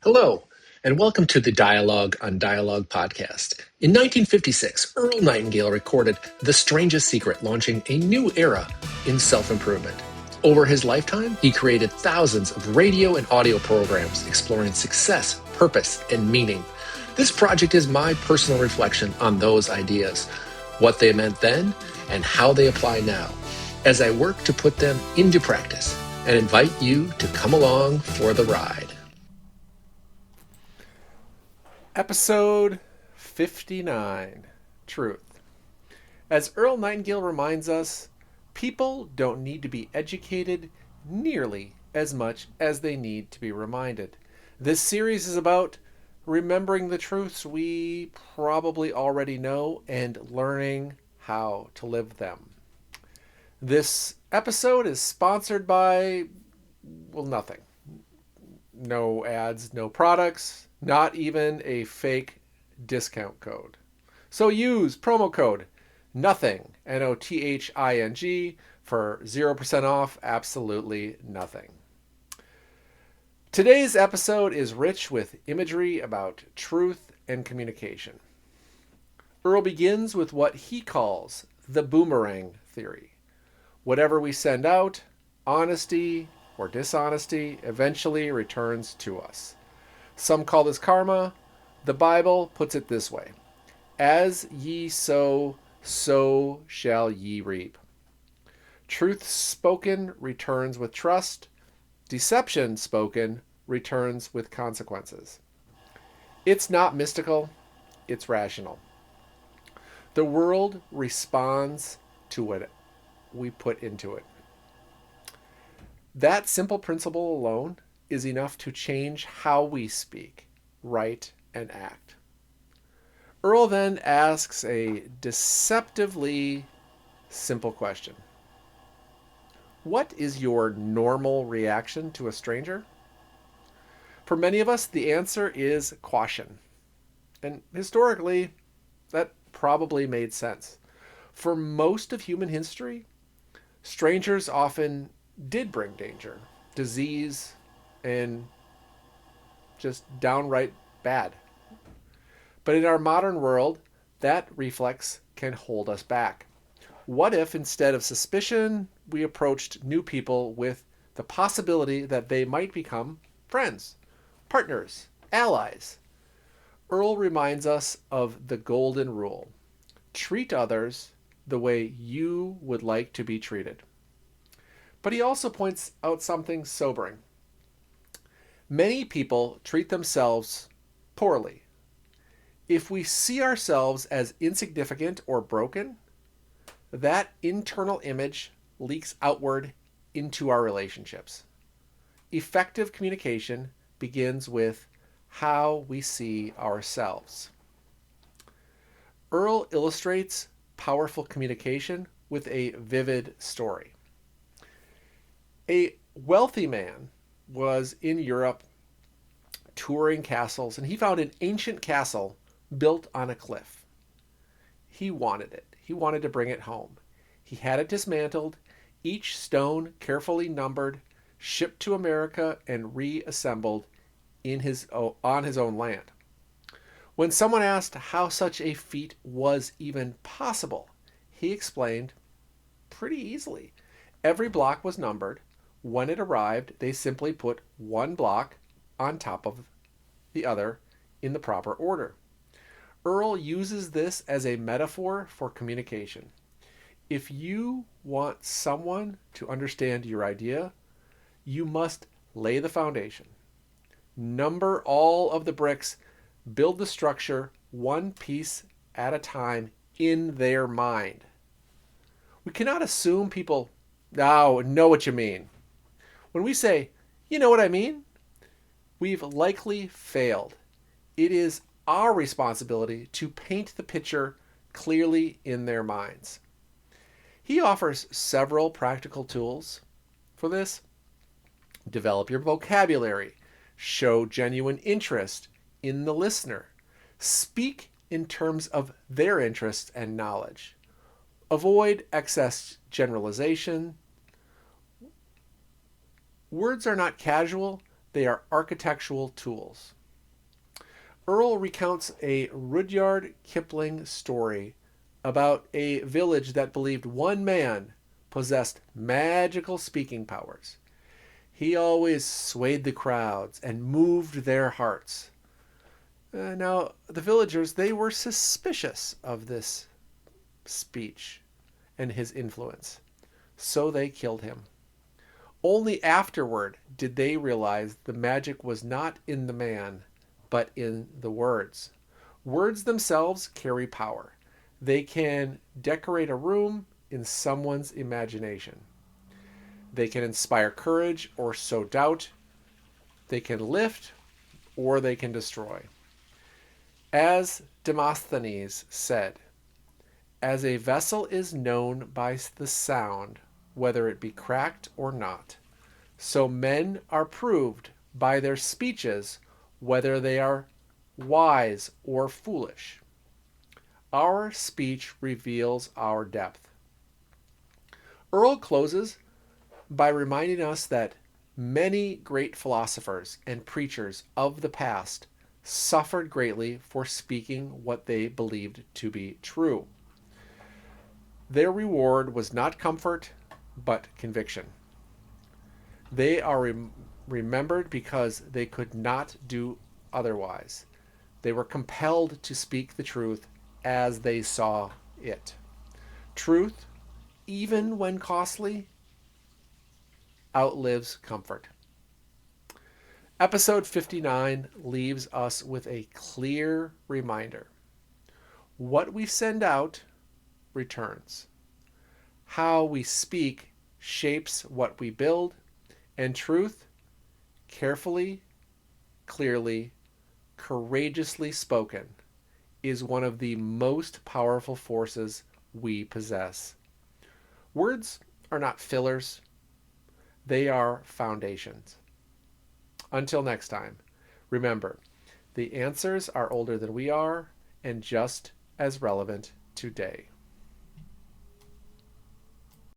Hello, and welcome to the Dialogue on Dialogue podcast. In 1956, Earl Nightingale recorded The Strangest Secret, launching a new era in self-improvement. Over his lifetime, he created thousands of radio and audio programs exploring success, purpose, and meaning. This project is my personal reflection on those ideas, what they meant then, and how they apply now, as I work to put them into practice and invite you to come along for the ride. Episode 59, Truth. As Earl Nightingale reminds us, people don't need to be educated nearly as much as they need to be reminded. This series is about remembering the truths we probably already know and learning how to live them. This episode is sponsored by, nothing. No ads, no products, not even a fake discount code. So use promo code NOTHING, NOTHING, for 0% off absolutely nothing. Today's episode is rich with imagery about truth and communication. Earl begins with what he calls the Boomerang Theory. Whatever we send out, honesty or dishonesty eventually returns to us. Some call this karma. The Bible puts it this way: as ye sow, so shall ye reap. Truth spoken returns with trust. Deception spoken returns with consequences. It's not mystical, it's rational. The world responds to what we put into it. That simple principle alone is enough to change how we speak, write, and act. Earl then asks a deceptively simple question. What is your normal reaction to a stranger? For many of us, the answer is caution. And historically, that probably made sense. For most of human history, strangers often did bring danger, disease, and just downright bad. But in our modern world, that reflex can hold us back. What if instead of suspicion, we approached new people with the possibility that they might become friends, partners, allies? Earl reminds us of the golden rule: treat others the way you would like to be treated. But he also points out something sobering. Many people treat themselves poorly. If we see ourselves as insignificant or broken, that internal image leaks outward into our relationships. Effective communication begins with how we see ourselves. Earl illustrates powerful communication with a vivid story. A wealthy man was in Europe touring castles, and he found an ancient castle built on a cliff. He wanted it. He wanted to bring it home. He had it dismantled, each stone carefully numbered, shipped to America, and reassembled on his own land. When someone asked how such a feat was even possible, he explained pretty easily. Every block was numbered. When it arrived, they simply put one block on top of the other in the proper order. Earl uses this as a metaphor for communication. If you want someone to understand your idea, you must lay the foundation. Number all of the bricks, build the structure one piece at a time in their mind. We cannot assume people know what you mean. When we say, you know what I mean, we've likely failed. It is our responsibility to paint the picture clearly in their minds. He offers several practical tools for this. Develop your vocabulary. Show genuine interest in the listener. Speak in terms of their interests and knowledge. Avoid excess generalization. Words are not casual, They are architectural tools. Earl recounts a Rudyard Kipling story about a village that believed one man possessed magical speaking powers. He always swayed the crowds and moved their hearts. Now, the villagers, they were suspicious of this speech and his influence, so they killed him. Only afterward did they realize the magic was not in the man, but in the words. Words themselves carry power. They can decorate a room in someone's imagination. They can inspire courage or sow doubt. They can lift or they can destroy. As Demosthenes said, as a vessel is known by the sound, whether it be cracked or not, so men are proved by their speeches, whether they are wise or foolish. Our speech reveals our depth. Earl closes by reminding us that many great philosophers and preachers of the past suffered greatly for speaking what they believed to be true. Their reward was not comfort, but conviction. They are remembered because they could not do otherwise. They were compelled to speak the truth as they saw it. Truth, even when costly, outlives comfort. Episode 59 leaves us with a clear reminder. What we send out returns. How we speak shapes what we build, and truth, carefully, clearly, courageously spoken, is one of the most powerful forces we possess. Words are not fillers, they are foundations. Until next time, remember, the answers are older than we are and just as relevant today.